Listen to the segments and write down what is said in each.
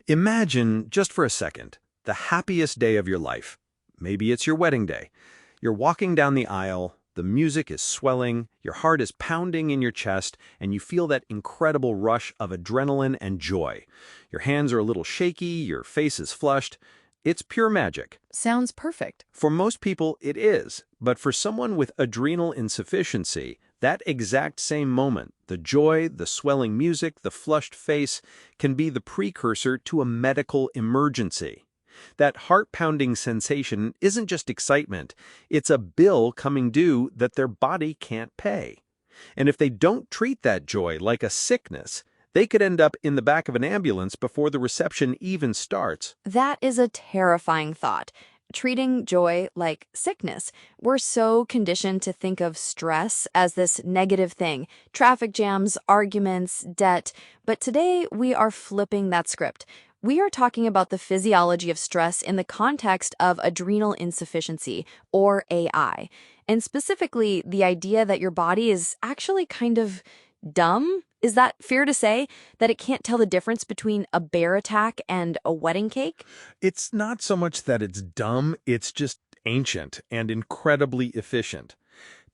Imagine, just for a second, the happiest day of your life. Maybe it's your wedding day. You're walking down the aisle, the music is swelling, your heart is pounding in your chest, and you feel that incredible rush of adrenaline and joy. Your hands are a little shaky, your face is flushed. It's pure magic. Sounds perfect. For most people, it is, but for someone with adrenal insufficiency, that exact same moment, the joy, the swelling music, the flushed face, can be the precursor to a medical emergency. That heart-pounding sensation isn't just excitement, it's a bill coming due that their body can't pay. And if they don't treat that joy like a sickness, they could end up in the back of an ambulance before the reception even starts. That is a terrifying thought. Treating joy like sickness. We're so conditioned to think of stress as this negative thing. Traffic jams, arguments, debt. But today we are flipping that script. We are talking about the physiology of stress in the context of adrenal insufficiency, or AI. And specifically, the idea that your body is actually kind of dumb? Is that fair to say? That it can't tell the difference between a bear attack and a wedding cake? It's not so much that it's dumb, it's just ancient and incredibly efficient.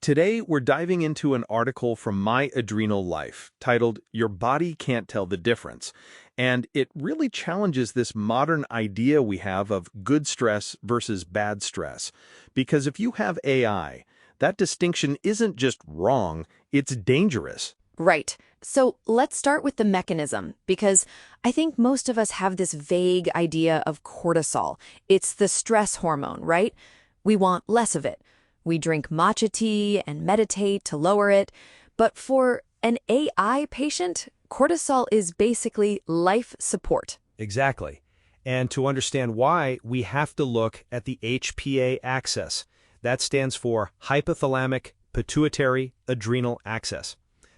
Today, we're diving into an article from My Adrenal Life titled, "Your Body Can't Tell the Difference." And it really challenges this modern idea we have of good stress versus bad stress. Because if you have AI, that distinction isn't just wrong, it's dangerous. Right. So let's start with the mechanism, because I think most of us have this vague idea of cortisol. It's the stress hormone, right? We want less of it. We drink matcha tea and meditate to lower it. But for an AI patient, cortisol is basically life support. Exactly. And to understand why, we have to look at the HPA axis. That stands for hypothalamic pituitary adrenal axis.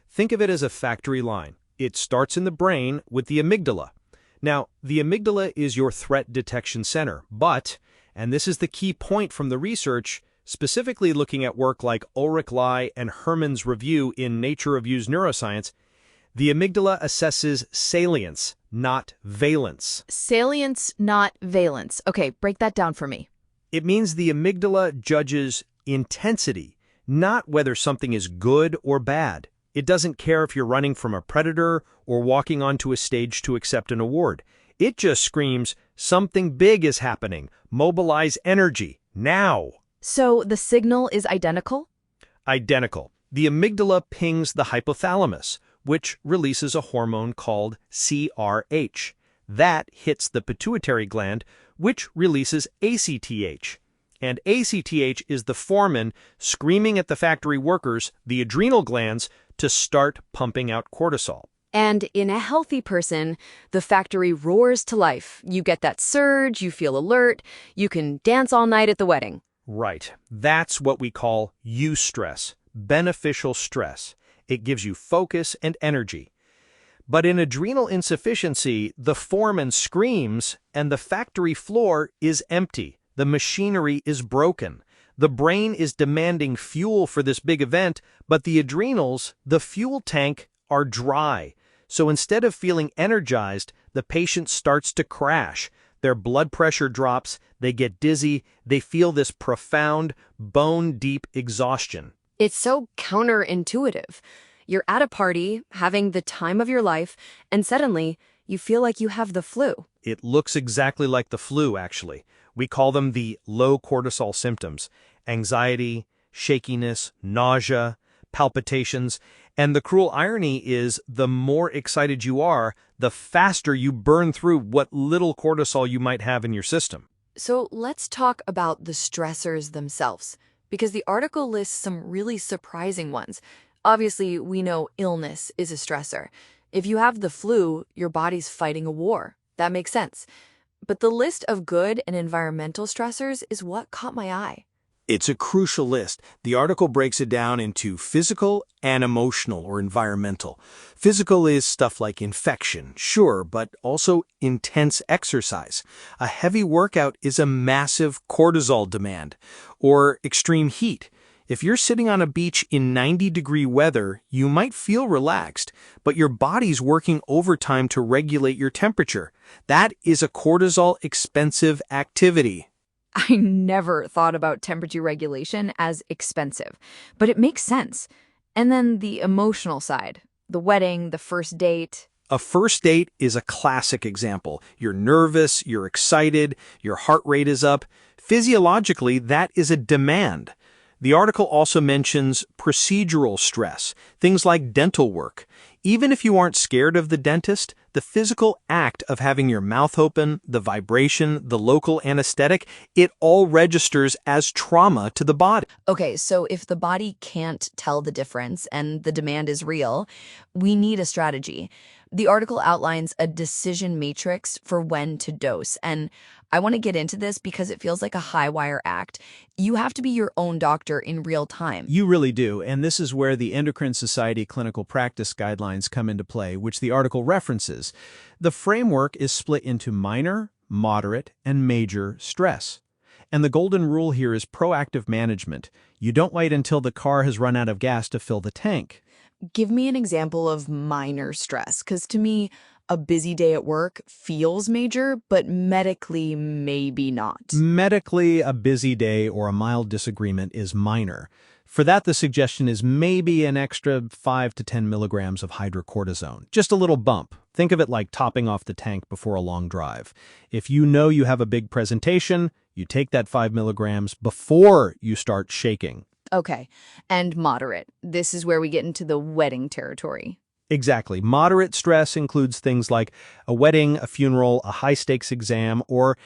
Think of it as a factory line. It starts in the brain with the amygdala. Now, the amygdala is your threat detection center, but, and this is the key point from the research, specifically looking at work like Ulrich Lai and Herman's review in Nature Reviews Neuroscience, the amygdala assesses salience, not valence. Salience, not valence. Okay, break that down for me. It means the amygdala judges intensity, not whether something is good or bad. It doesn't care if you're running from a predator or walking onto a stage to accept an award. It just screams, something big is happening. Mobilize energy, now. So the signal is identical? Identical. The amygdala pings the hypothalamus, which releases a hormone called CRH. That hits the pituitary gland, which releases ACTH. And ACTH is the foreman screaming at the factory workers, the adrenal glands, to start pumping out cortisol. And in a healthy person, the factory roars to life. You get that surge, you feel alert, you can dance all night at the wedding. Right. That's what we call eustress, beneficial stress. It gives you focus and energy. But in adrenal insufficiency, the foreman screams and the factory floor is empty. The machinery is broken. The brain is demanding fuel for this big event, but the adrenals, the fuel tank, are dry. So instead of feeling energized, the patient starts to crash. Their blood pressure drops, they get dizzy, they feel this profound, bone-deep exhaustion. It's so counterintuitive. You're at a party, having the time of your life, and suddenly you feel like you have the flu. It looks exactly like the flu, actually. We call them the low cortisol symptoms: anxiety, shakiness, nausea, palpitations. And the cruel irony is the more excited you are, the faster you burn through what little cortisol you might have in your system. So let's talk about the stressors themselves, because the article lists some really surprising ones. Obviously, we know illness is a stressor. If you have the flu, your body's fighting a war. That makes sense. But the list of good and environmental stressors is what caught my eye. It's a crucial list. The article breaks it down into physical and emotional or environmental. Physical is stuff like infection, sure, but also intense exercise. A heavy workout is a massive cortisol demand, or extreme heat. If you're sitting on a beach in 90-degree weather, you might feel relaxed, but your body's working overtime to regulate your temperature. That is a cortisol expensive activity. I never thought about temperature regulation as expensive, but it makes sense. And then the emotional side, the wedding, the first date. A first date is a classic example. You're nervous, you're excited, your heart rate is up. Physiologically, that is a demand. The article also mentions procedural stress, things like dental work. Even if you aren't scared of the dentist, the physical act of having your mouth open, the vibration, the local anesthetic, it all registers as trauma to the body. Okay, so if the body can't tell the difference and the demand is real, we need a strategy. The article outlines a decision matrix for when to dose, and I want to get into this because it feels like a high-wire act. You have to be your own doctor in real time. You really do, and this is where the Endocrine Society clinical practice guidelines come into play, which the article references. The framework is split into minor, moderate, and major stress. And the golden rule here is proactive management. You don't wait until the car has run out of gas to fill the tank. Give me an example of minor stress, because to me, a busy day at work feels major, but medically, maybe not. Medically, a busy day or a mild disagreement is minor. For that, the suggestion is maybe an extra 5 to 10 milligrams of hydrocortisone. Just a little bump. Think of it like topping off the tank before a long drive. If you know you have a big presentation, you take that 5 milligrams before you start shaking. Okay, and moderate. This is where we get into the wedding territory. Exactly. Moderate stress includes things like a wedding, a funeral, a high-stakes exam, or,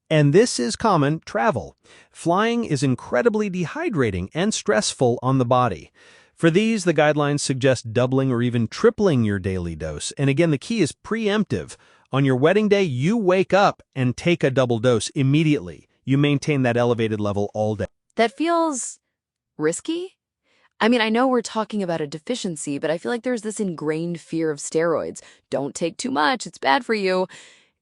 and this is common, travel. Flying is incredibly dehydrating and stressful on the body. For these, the guidelines suggest doubling or even tripling your daily dose. And again, the key is preemptive. On your wedding day, you wake up and take a double dose immediately. You maintain that elevated level all day. That feels risky? I mean, I know we're talking about a deficiency, but I feel like there's this ingrained fear of steroids. Don't take too much, it's bad for you.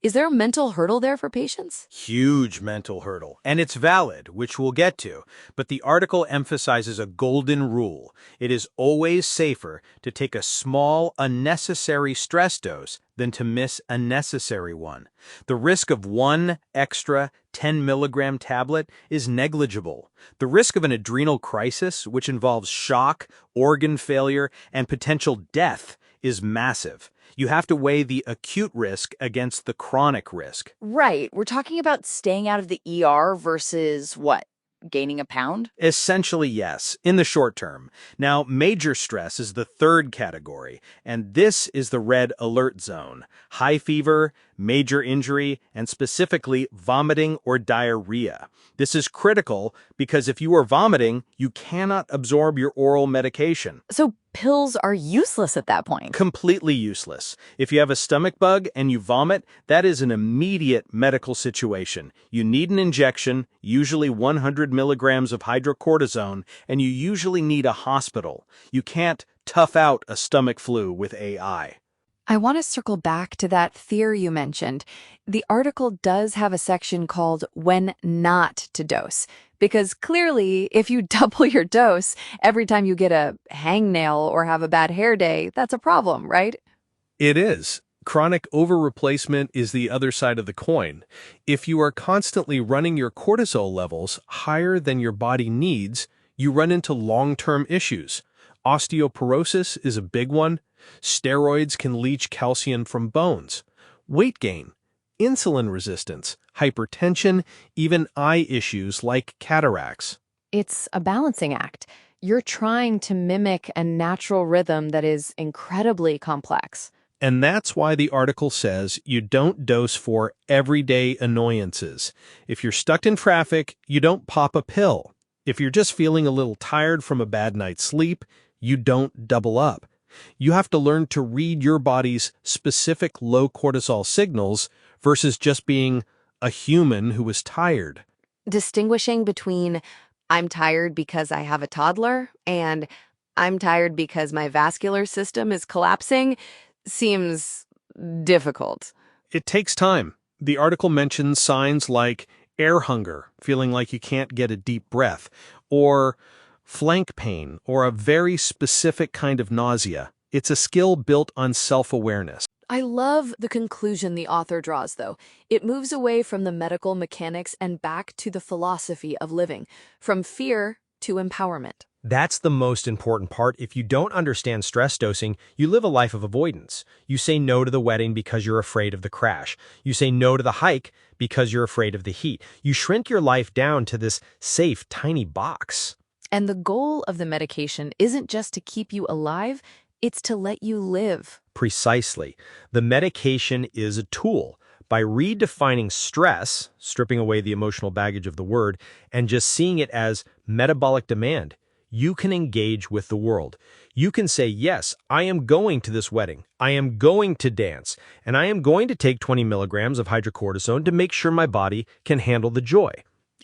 Is there a mental hurdle there for patients? Huge mental hurdle. And it's valid, which we'll get to. But the article emphasizes a golden rule. It is always safer to take a small, unnecessary stress dose than to miss a necessary one. The risk of one extra 10 milligram tablet is negligible. The risk of an adrenal crisis, which involves shock, organ failure, and potential death, is massive. You have to weigh the acute risk against the chronic risk. Right. We're talking about staying out of the ER versus what? Gaining a pound? Essentially, yes, in the short term. Now, major stress is the third category, and this is the red alert zone. High fever, major injury, and specifically vomiting or diarrhea. This is critical because if you are vomiting, you cannot absorb your oral medication. So pills are useless at that point. Completely useless. If you have a stomach bug and you vomit, that is an immediate medical situation. You need an injection, usually 100 milligrams of hydrocortisone, and you usually need a hospital. You can't tough out a stomach flu with AI. I want to circle back to that fear you mentioned. The article does have a section called When Not to Dose, because clearly if you double your dose every time you get a hangnail or have a bad hair day, that's a problem, right? It is. Chronic over-replacement is the other side of the coin. If you are constantly running your cortisol levels higher than your body needs, you run into long-term issues. Osteoporosis is a big one. Steroids can leach calcium from bones. Weight gain, insulin resistance, hypertension, even eye issues like cataracts. It's a balancing act. You're trying to mimic a natural rhythm that is incredibly complex. And that's why the article says you don't dose for everyday annoyances. If you're stuck in traffic, you don't pop a pill. If you're just feeling a little tired from a bad night's sleep, you don't double up. You have to learn to read your body's specific low cortisol signals versus just being a human who is tired. Distinguishing between I'm tired because I have a toddler and I'm tired because my vascular system is collapsing seems difficult. It takes time. The article mentions signs like air hunger, feeling like you can't get a deep breath, or flank pain, or a very specific kind of nausea. It's a skill built on self-awareness. I love the conclusion the author draws, though. It moves away from the medical mechanics and back to the philosophy of living, from fear to empowerment. That's the most important part. If you don't understand stress dosing, you live a life of avoidance. You say no to the wedding because you're afraid of the crash. You say no to the hike because you're afraid of the heat. You shrink your life down to this safe, tiny box. And the goal of the medication isn't just to keep you alive, it's to let you live. Precisely. The medication is a tool. By redefining stress, stripping away the emotional baggage of the word, and just seeing it as metabolic demand, you can engage with the world. You can say, yes, I am going to this wedding. I am going to dance. And I am going to take 20 milligrams of hydrocortisone to make sure my body can handle the joy.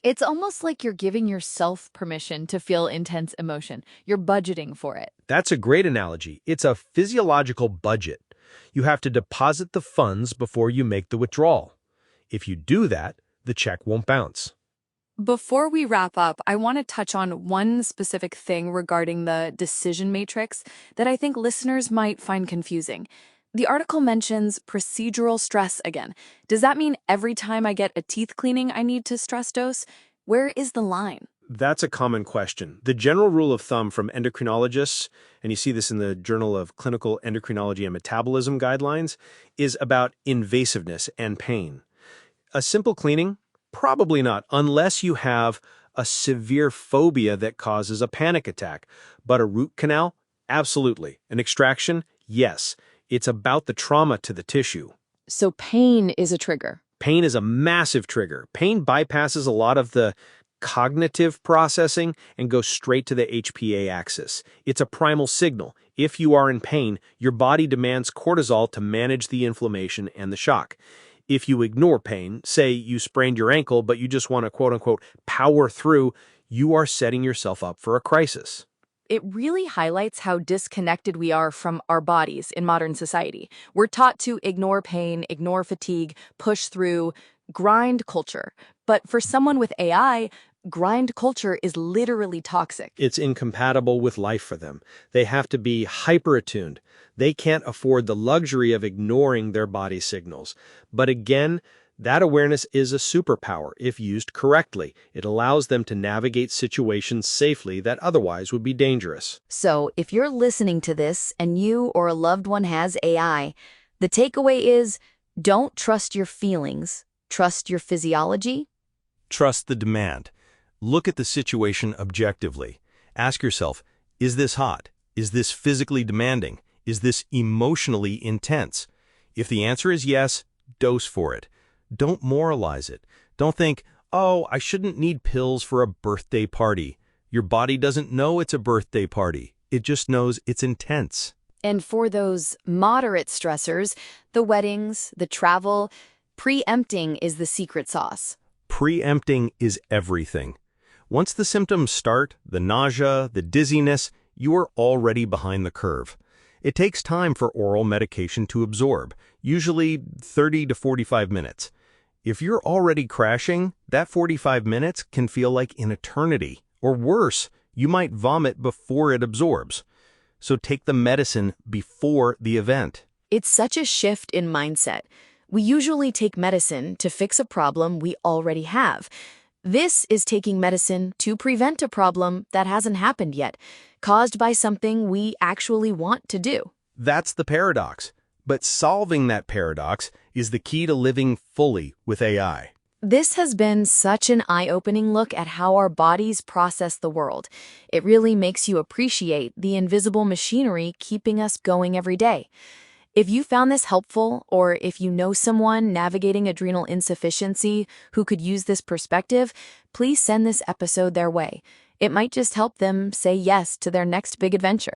It's almost like you're giving yourself permission to feel intense emotion. You're budgeting for it. That's a great analogy. It's a physiological budget. You have to deposit the funds before you make the withdrawal. If you do that, the check won't bounce. Before we wrap up, I want to touch on one specific thing regarding the decision matrix that I think listeners might find confusing. The article mentions procedural stress again. Does that mean every time I get a teeth cleaning, I need to stress dose? Where is the line? That's a common question. The general rule of thumb from endocrinologists, and you see this in the Journal of Clinical Endocrinology and Metabolism guidelines, is about invasiveness and pain. A simple cleaning? Probably not, unless you have a severe phobia that causes a panic attack. But a root canal? Absolutely. An extraction? Yes. It's about the trauma to the tissue. So pain is a trigger. Pain is a massive trigger. Pain bypasses a lot of the cognitive processing and goes straight to the HPA axis. It's a primal signal. If you are in pain, your body demands cortisol to manage the inflammation and the shock. If you ignore pain, say you sprained your ankle, but you just want to quote-unquote power through, you are setting yourself up for a crisis. It really highlights how disconnected we are from our bodies in modern society. We're taught to ignore pain, ignore fatigue, push through, grind culture. But for someone with AI, grind culture is literally toxic. It's incompatible with life for them. They have to be hyper-attuned. They can't afford the luxury of ignoring their body signals. But again, that awareness is a superpower if used correctly. It allows them to navigate situations safely that otherwise would be dangerous. So if you're listening to this and you or a loved one has AI, the takeaway is don't trust your feelings, trust your physiology. Trust the demand. Look at the situation objectively. Ask yourself, is this hot? Is this physically demanding? Is this emotionally intense? If the answer is yes, dose for it. Don't moralize it. Don't think, oh, I shouldn't need pills for a birthday party. Your body doesn't know it's a birthday party. It just knows it's intense. And for those moderate stressors, the weddings, the travel, preempting is the secret sauce. Preempting is everything. Once the symptoms start, the nausea, the dizziness, you are already behind the curve. It takes time for oral medication to absorb, usually 30 to 45 minutes. If you're already crashing, that 45 minutes can feel like an eternity. Or worse, you might vomit before it absorbs. So take the medicine before the event. It's such a shift in mindset. We usually take medicine to fix a problem we already have. This is taking medicine to prevent a problem that hasn't happened yet, caused by something we actually want to do. That's the paradox. But solving that paradox is the key to living fully with AI. This has been such an eye-opening look at how our bodies process the world. It really makes you appreciate the invisible machinery keeping us going every day. If you found this helpful, or if you know someone navigating adrenal insufficiency who could use this perspective, please send this episode their way. It might just help them say yes to their next big adventure.